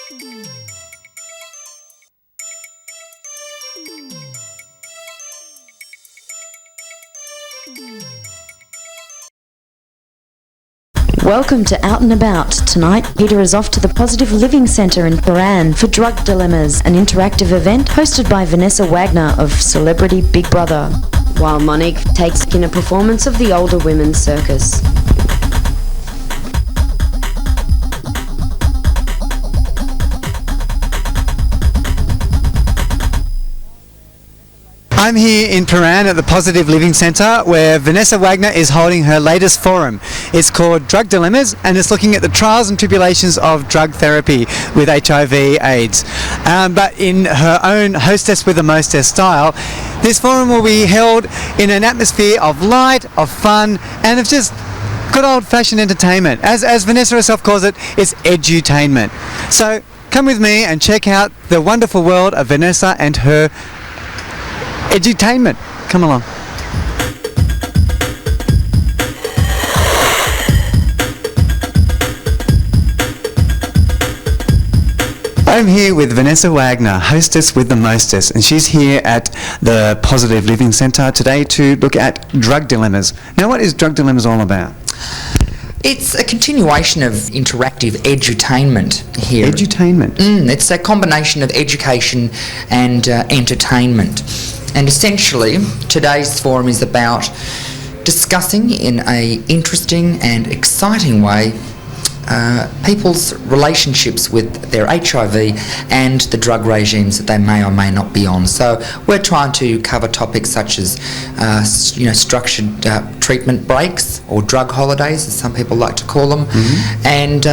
Welcome to Out and About. Tonight, Peter is off to the Positive Living Centre in Paran for Drug Dilemmas, an interactive event hosted by Vanessa Wagner of Celebrity Big Brother, while Monique takes in a performance of the older women's circus. I'm here in Paran at the Positive Living Centre where Vanessa Wagner is holding her latest forum. It's called Drug Dilemmas and it's looking at the trials and tribulations of drug therapy with HIV/AIDS. But in her own hostess with the mostess style, this forum will be held in an atmosphere of light, of fun and of just good old-fashioned entertainment. As Vanessa herself calls it, it's edutainment. So come with me and check out the wonderful world of Vanessa and her edutainment. Come along. I'm here with Vanessa Wagner, hostess with the mostess, and she's here at the Positive Living Centre today to look at drug dilemmas. Now, what is drug dilemmas all about? It's a continuation of interactive edutainment here. Edutainment? It's a combination of education and entertainment. And essentially, today's forum is about discussing in an interesting and exciting way people's relationships with their HIV and the drug regimes that they may or may not be on. So we're trying to cover topics such as structured treatment breaks or drug holidays, as some people like to call them, and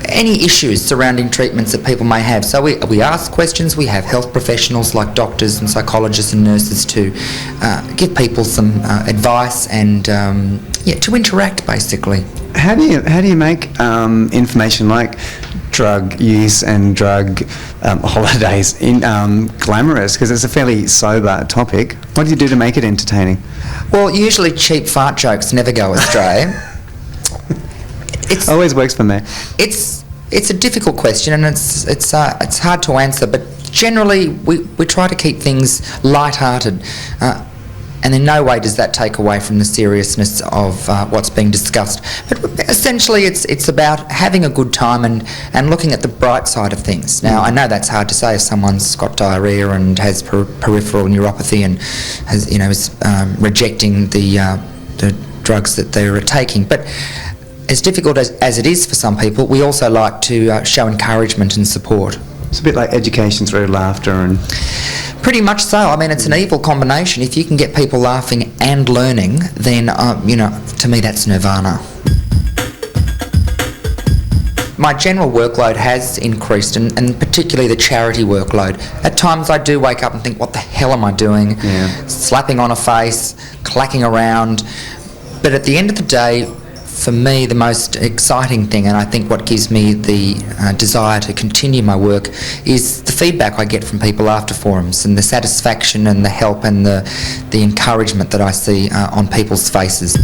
any issues surrounding treatments that people may have. So we ask questions. We have health professionals like doctors and psychologists and nurses to give people some advice and to interact basically. How do you make information like drug use and drug holidays glamorous? Because it's a fairly sober topic. What do you do to make it entertaining? Well, usually cheap fart jokes never go astray. It always works for me. It's a difficult question and it's hard to answer, but generally we try to keep things light-hearted. And in no way does that take away from the seriousness of what's being discussed. But essentially it's about having a good time and looking at the bright side of things. Now, I know that's hard to say if someone's got diarrhoea and has peripheral neuropathy and is rejecting the drugs that they're taking. But as difficult as it is for some people, we also like to show encouragement and support. It's a bit like education through laughter and... Pretty much so. I mean, it's an evil combination. If you can get people laughing and learning, then, to me that's nirvana. My general workload has increased, and particularly the charity workload. At times I do wake up and think, what the hell am I doing? Yeah. Slapping on a face, clacking around. But at the end of the day, for me, the most exciting thing, and I think what gives me the desire to continue my work, is the feedback I get from people after forums and the satisfaction and the help and the encouragement that I see on people's faces.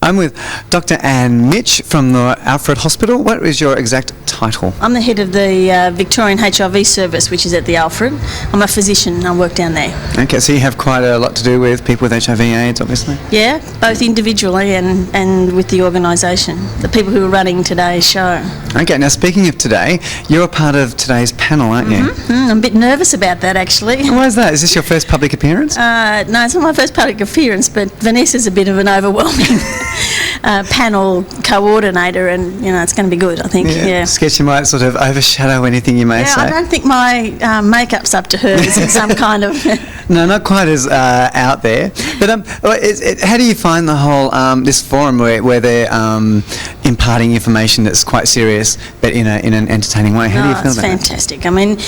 I'm with Dr. Anne Mitch from the Alfred Hospital. What is your exact title? I'm the head of the Victorian HIV service, which is at the Alfred. I'm a physician. I work down there. Okay, so you have quite a lot to do with people with HIV/AIDS, obviously? Yeah, both individually and with the organisation, the people who are running today's show. Okay, now speaking of today, you're a part of today's panel, aren't you? I'm a bit nervous about that, actually. Why is that? Is this your first public appearance? No, it's not my first public appearance, but Vanessa's a bit of an overwhelming panel coordinator, and it's going to be good, I think. Yeah. Sketchy might sort of overshadow anything you may say. I don't think my makeup's up to hers in some kind of... No, not quite as out there. But how do you find the whole this forum where they're imparting information that's quite serious, but in an entertaining way? How do you feel about it? It's fantastic. I mean,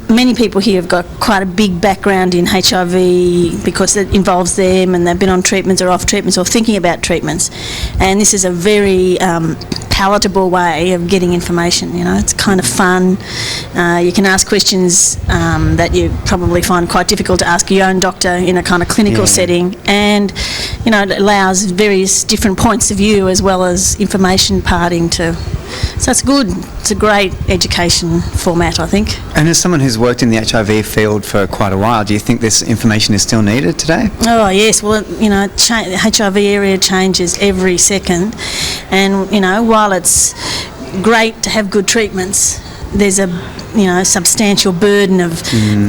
many people here have got quite a big background in HIV because it involves them, and they've been on treatments or off treatments or thinking about treatments. And this is a very palatable way of getting information. It's kind of fun. You can ask questions that you probably find quite difficult to ask ask your own doctor in a kind of clinical setting, and it allows various different points of view as well as information parting to. So it's good. It's a great education format, I think. And as someone who's worked in the HIV field for quite a while, do you think this information is still needed today? Oh yes, well the HIV area changes every second, and while it's great to have good treatments, there's a substantial burden of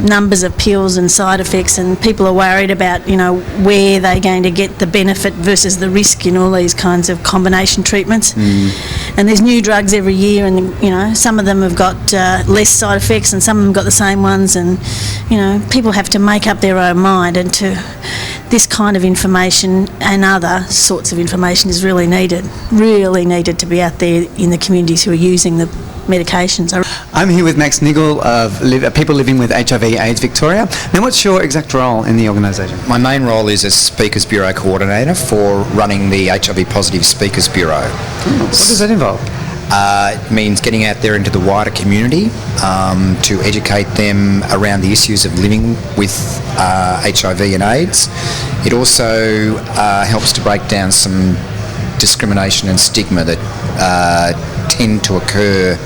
numbers of pills and side effects, and people are worried about where they're going to get the benefit versus the risk in all these kinds of combination treatments. And there's new drugs every year, and some of them have got less side effects and some of them got the same ones, and people have to make up their own mind, and this kind of information and other sorts of information is really needed to be out there in the communities who are using the medications. I'm here with Max Niggle of People Living with HIV/AIDS Victoria. Now, what's your exact role in the organisation? My main role is as Speakers Bureau Coordinator for running the HIV Positive Speakers Bureau. What does that involve? It means getting out there into the wider community to educate them around the issues of living with HIV and AIDS. It also helps to break down some discrimination and stigma that tend to occur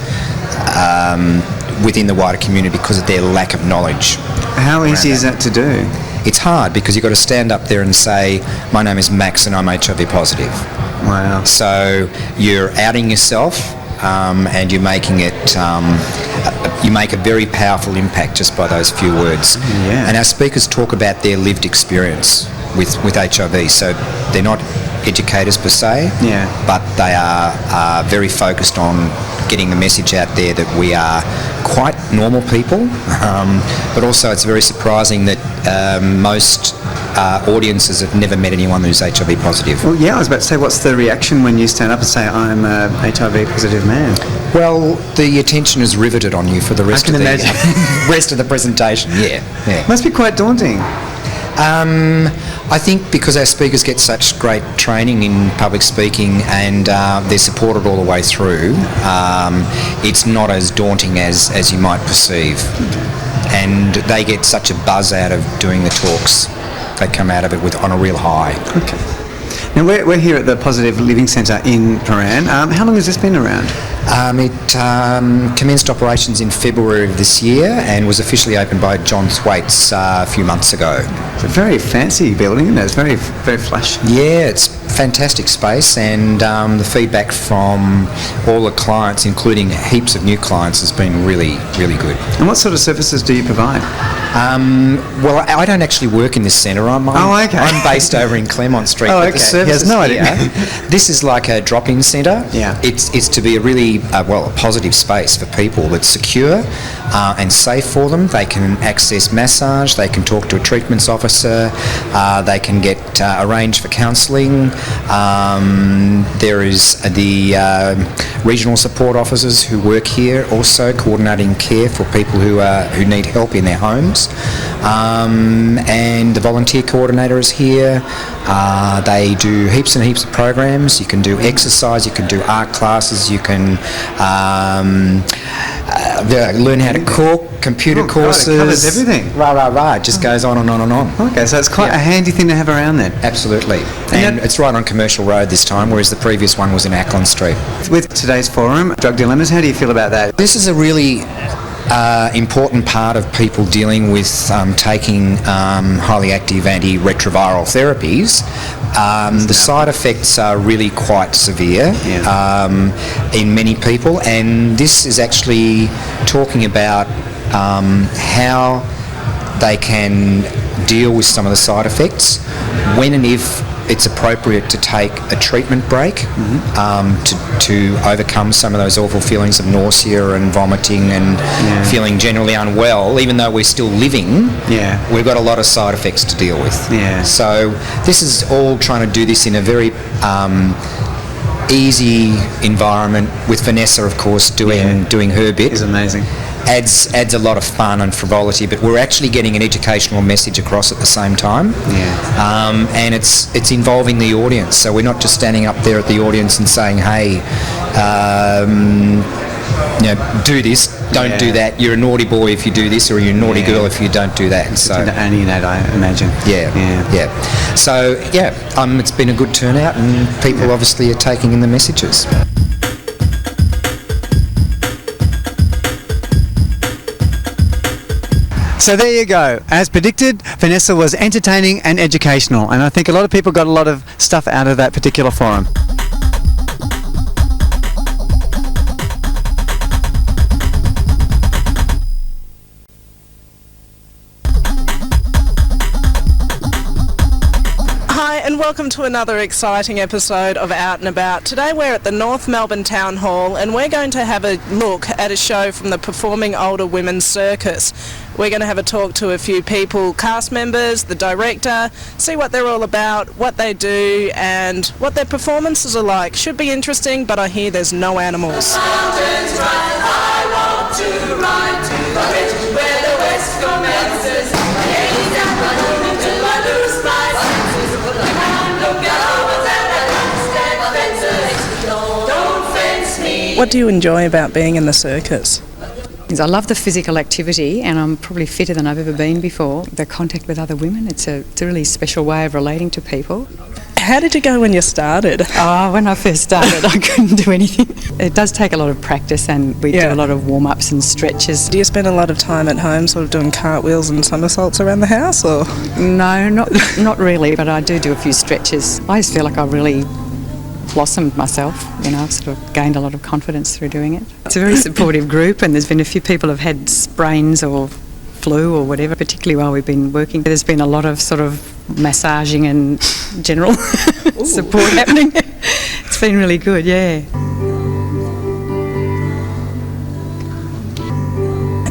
within the wider community because of their lack of knowledge. How easy is that to do? It's hard because you've got to stand up there and say, my name is Max and I'm HIV positive. Wow. So you're outing yourself and you're making it, you make a very powerful impact just by those few words. Yeah. And our speakers talk about their lived experience with HIV, so they're not educators per se, but they are very focused on getting the message out there that we are quite normal people, but also it's very surprising that most audiences have never met anyone who's HIV positive. Well, I was about to say, what's the reaction when you stand up and say, I'm a HIV positive man? Well, the attention is riveted on you for the rest of the presentation. Yeah. Must be quite daunting. I think because our speakers get such great training in public speaking and they're supported all the way through, it's not as daunting as you might perceive. And they get such a buzz out of doing the talks. They come out of it on a real high. Okay. Now, we're here at the Positive Living Centre in Paran. How long has this been around? It commenced operations in February of this year and was officially opened by John Thwaites a few months ago. It's a very fancy building, isn't it? It's very, very flash. Yeah, it's fantastic space, and the feedback from all the clients, including heaps of new clients, has been really, really good. And what sort of services do you provide? Well, I don't actually work in this centre. I'm based over in Claremont Street. Oh, but okay. the services no idea. This is like a drop-in centre. Yeah. It's to be a really a positive space for people that's secure and safe for them. They can access massage. They can talk to a treatments officer. They can get arranged for counselling. There is the regional support officers who work here, also coordinating care for people who need help in their homes. And the volunteer coordinator is here. They do heaps and heaps of programs. You can do exercise, you can do art classes, you can learn how to cook, computer courses. God, it covers everything. It just goes on and on and on. Okay, so it's quite a handy thing to have around then. Absolutely. And it's right on Commercial Road this time, whereas the previous one was in Ackland Street. With today's forum, drug dilemmas, how do you feel about that? This is a really important part of people dealing with taking highly active antiretroviral therapies. The side effects are really quite severe in many people, and this is actually talking about how they can deal with some of the side effects, when and if it's appropriate to take a treatment break to overcome some of those awful feelings of nausea and vomiting and feeling generally unwell. Even though we're still living, we've got a lot of side effects to deal with. So this is all trying to do this in a very easy environment, with Vanessa, of course, doing her bit. It's amazing. Adds a lot of fun and frivolity, but we're actually getting an educational message across at the same time. And it's involving the audience, so we're not just standing up there at the audience and saying, hey, do this, don't do that. You're a naughty boy if you do this, or you're a naughty girl if you don't do that. So alienate, I imagine. Yeah. So it's been a good turnout, and people obviously are taking in the messages. So there you go. As predicted, Vanessa was entertaining and educational, and I think a lot of people got a lot of stuff out of that particular forum. And welcome to another exciting episode of Out and About. Today we're at the North Melbourne Town Hall and we're going to have a look at a show from the Performing Older Women's Circus. We're going to have a talk to a few people, cast members, the director, see what they're all about, what they do and what their performances are like. Should be interesting, but I hear there's no animals. Mountains rise, I want to ride to the ridge where the west commences. What do you enjoy about being in the circus? I love the physical activity, and I'm probably fitter than I've ever been before. The contact with other women, it's a really special way of relating to people. How did you go when you started? Oh, when I first started, I couldn't do anything. It does take a lot of practice, and we do a lot of warm-ups and stretches. Do you spend a lot of time at home sort of doing cartwheels and somersaults around the house, or? No, not really, but I do a few stretches. I just feel like I really blossomed myself, I've sort of gained a lot of confidence through doing it. It's a very supportive group, and there's been a few people who've had sprains or flu or whatever, particularly while we've been working. There's been a lot of sort of massaging and general support happening. It's been really good, yeah.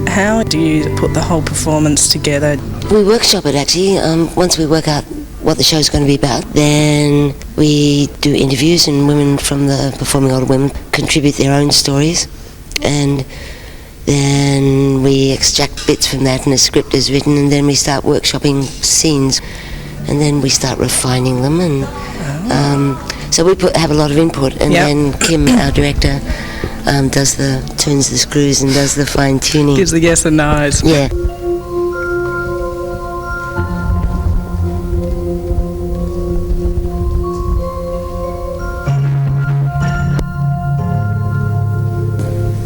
How do you put the whole performance together? We workshop it actually. Once we work out what the show's going to be about, then we do interviews, and women from the Performing Older Women contribute their own stories, and then we extract bits from that and a script is written, and then we start workshopping scenes, and then we start refining them, and so we have a lot of input, and then Kim, our director, turns the screws and does the fine tuning. Gives the yes and no's. Yeah.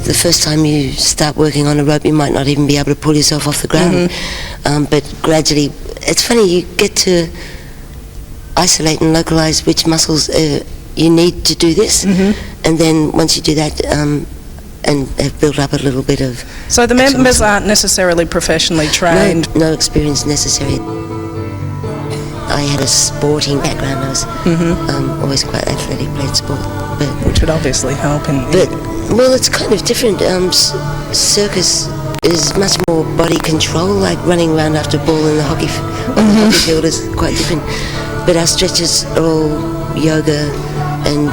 The first time you start working on a rope, you might not even be able to pull yourself off the ground. But gradually, it's funny, you get to isolate and localise which muscles you need to do this. And then once you do that, and have built up a little bit of... So the members aren't necessarily professionally trained? No experience necessary. I had a sporting background. I was always quite athletic, played sport. Which would obviously help in... Well, it's kind of different. Circus is much more body control, like running around after a ball in the hockey field is quite different. But our stretches are all yoga, and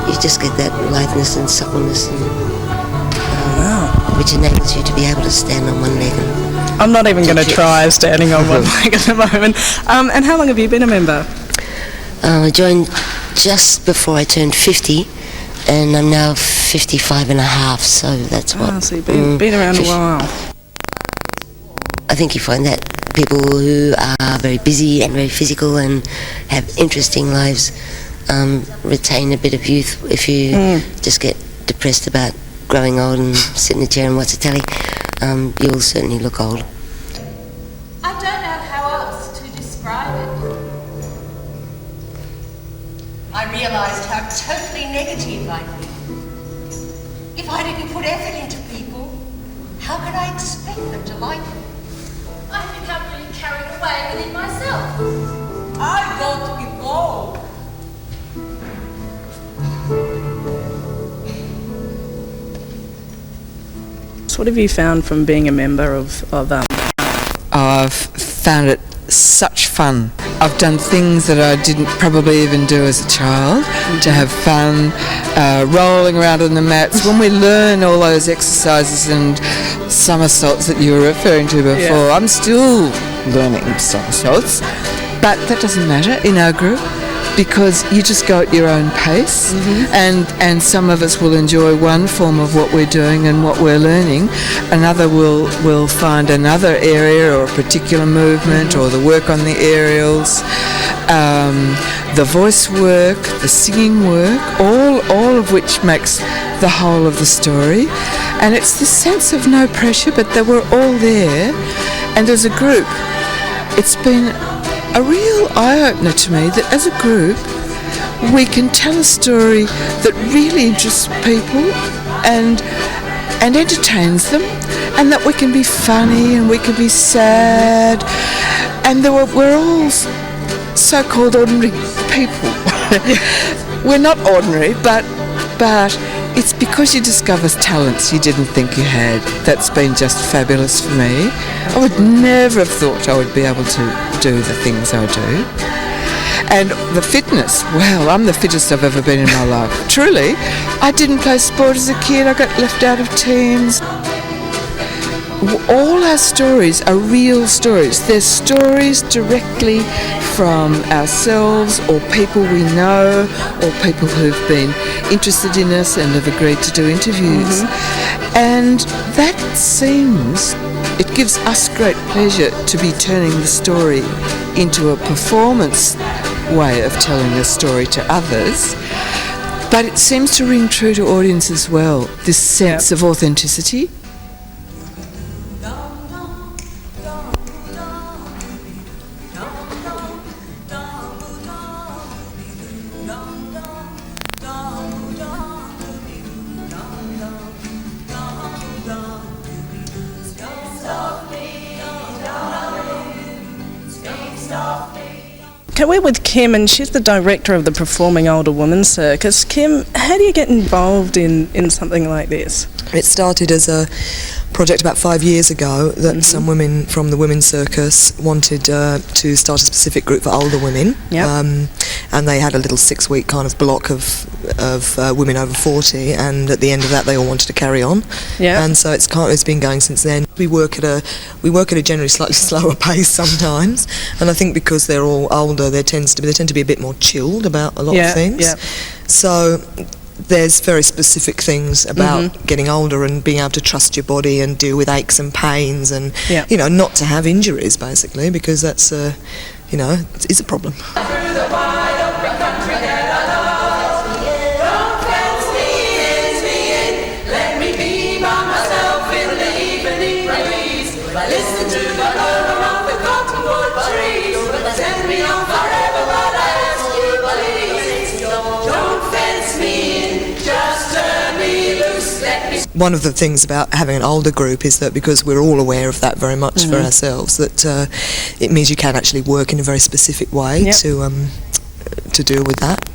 you just get that lightness and suppleness, and, which enables you to be able to stand on one leg. I'm not even going to try standing on one leg at the moment. And how long have you been a member? I joined just before I turned 50. And I'm now 55 and a half, so that's what... so you've been around a while. I think you find that people who are very busy and very physical and have interesting lives retain a bit of youth. If you just get depressed about growing old and sit in a chair and watch the telly, you'll certainly look old. I don't know how else to describe it. I realised how totally negative I'd been. If I didn't put effort into people, how could I expect them to like me? I've become really carried away within myself. I got to be bold. So what have you found from being a member of I've found it such fun. I've done things that I didn't probably even do as a child, to have fun, rolling around on the mats. When we learn all those exercises and somersaults that you were referring to before, I'm still learning somersaults, but that doesn't matter in our group because you just go at your own pace, and some of us will enjoy one form of what we're doing and what we're learning, another will find another area or a particular movement or the work on the aerials, the voice work, the singing work, all of which makes the whole of the story. And it's this sense of no pressure, but that we're all there, and as a group it's been a real eye-opener to me that as a group we can tell a story that really interests people and entertains them, and that we can be funny and we can be sad, and that we're all so-called ordinary people. We're not ordinary, but it's because you discover talents you didn't think you had. That's been just fabulous for me. I would never have thought I would be able to do the things I do. And the fitness, well, I'm the fittest I've ever been in my life. Truly, I didn't play sport as a kid. I got left out of teams. All our stories are real stories. They're stories directly from ourselves or people we know or people who've been interested in us and have agreed to do interviews. And that seems, it gives us great pleasure to be turning the story into a performance way of telling a story to others. But it seems to ring true to audience as well, this sense of authenticity. Okay, we're with Kim, and she's the director of the Performing Older Women's Circus. Kim, how do you get involved in something like this? It started as a project about 5 years ago that some women from the Women's Circus wanted to start a specific group for older women. And they had a little 6-week kind of block of women over 40, and at the end of that they all wanted to carry on. And so it's been going since then. We work at a generally slightly slower pace sometimes, and I think because they're all older they tend to be a bit more chilled about a lot of things. So there's very specific things about getting older and being able to trust your body and deal with aches and pains and not to have injuries basically, because that's is a problem. One of the things about having an older group is that because we're all aware of that very much for ourselves, that it means you can actually work in a very specific way to deal with that.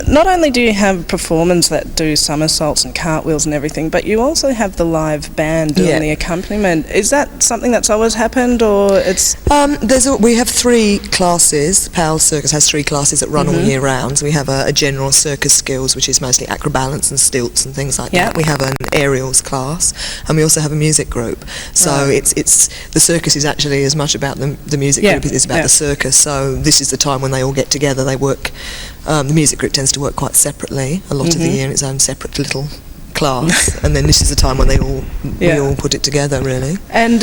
Not only do you have performers that do somersaults and cartwheels and everything, but you also have the live band doing the accompaniment. Is that something that's always happened, or it's... we have 3 classes. Powell Circus has 3 classes that run all year round. So we have a general circus skills, which is mostly acrobalance and stilts and things like that. We have an aerials class, and we also have a music group. So it's the circus is actually as much about the music group as it is about the circus. So this is the time when they all get together. They work... the music group tends to work quite separately a lot of the year in its own separate little class, and then this is the time when we all put it together, really. And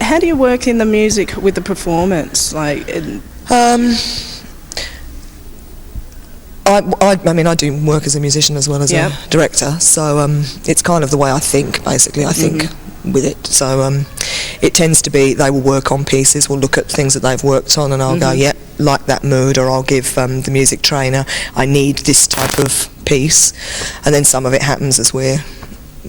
how do you work in the music with the performance? I do work as a musician as well as a director, so it's kind of the way I think, basically. I think with it, so it tends to be they will work on pieces, we'll look at things that they've worked on, and I'll go, like that mood, or I'll give the music trainer, I need this type of piece, and then some of it happens as we're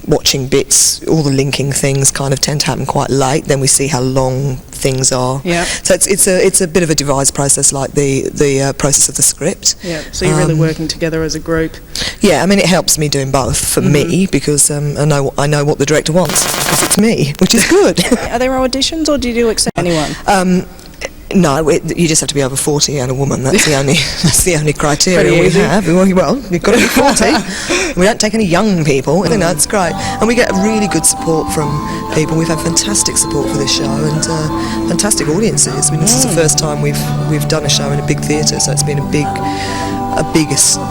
watching bits. All the linking things kind of tend to happen quite late. Then we see how long things are. Yeah. So it's a bit of a devised process, like the process of the script. Yeah. So you're really working together as a group. Yeah, I mean, it helps me doing both for me, because I know what the director wants, because it's me, which is good. Are there auditions, or do you accept anyone? No, you just have to be over 40 and a woman. That's the only criteria Pretty we easy. have. Well, you've got to be 40. We don't take any young people. You know, it's great, and we get really good support from people. We've had fantastic support for this show, and fantastic audiences. I mean, this is the first time we've done a show in a big theatre, so it's been a big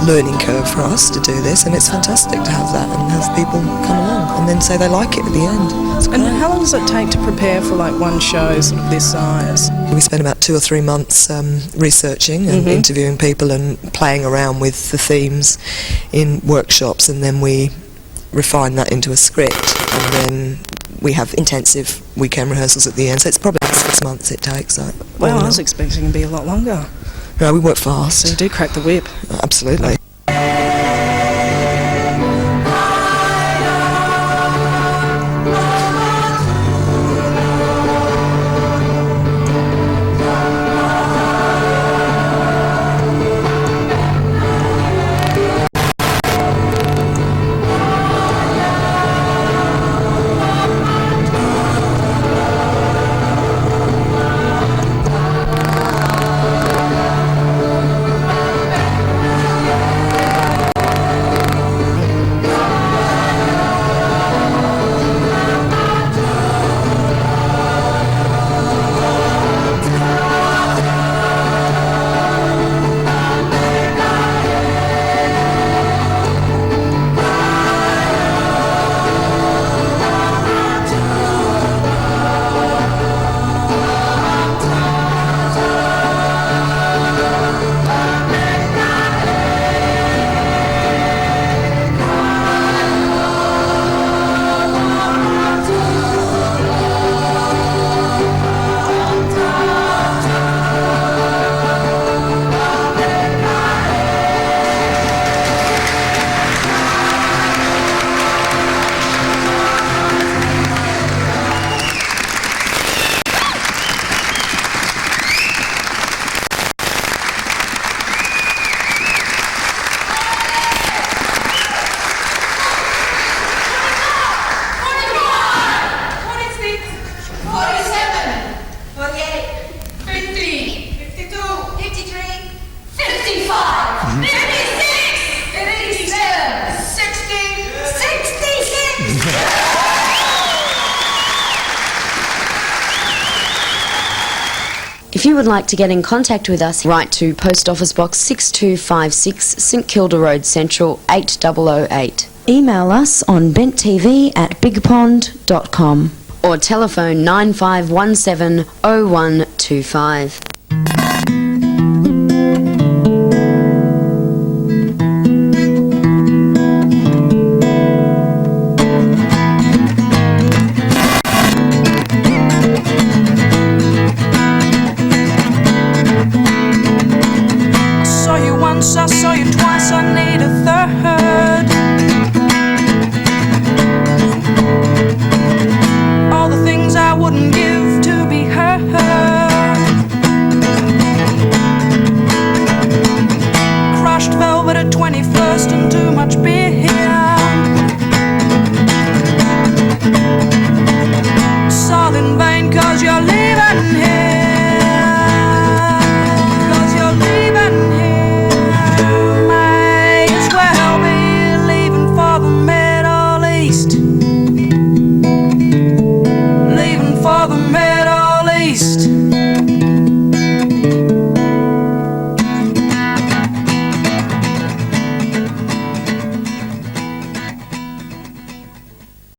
learning curve for us to do this, and it's fantastic to have that and have people come along and then say they like it at the end. It's great. And how long does it take to prepare for like one show sort of this size? We spend about 2 or 3 months researching and interviewing people and playing around with the themes in workshops, and then we refine that into a script, and then we have intensive weekend rehearsals at the end, so it's probably 6 months it takes. Well, I was expecting it to be a lot longer. No, we work fast. So you do crack the whip. Absolutely. If you would like to get in contact with us, write to Post Office Box 6256, St Kilda Road Central 8008. Email us on benttv@bigpond.com or telephone 9517 0125. I saw you twice, I need a third. All the things I wouldn't give to be heard. Crushed velvet at 21st and too much beer here.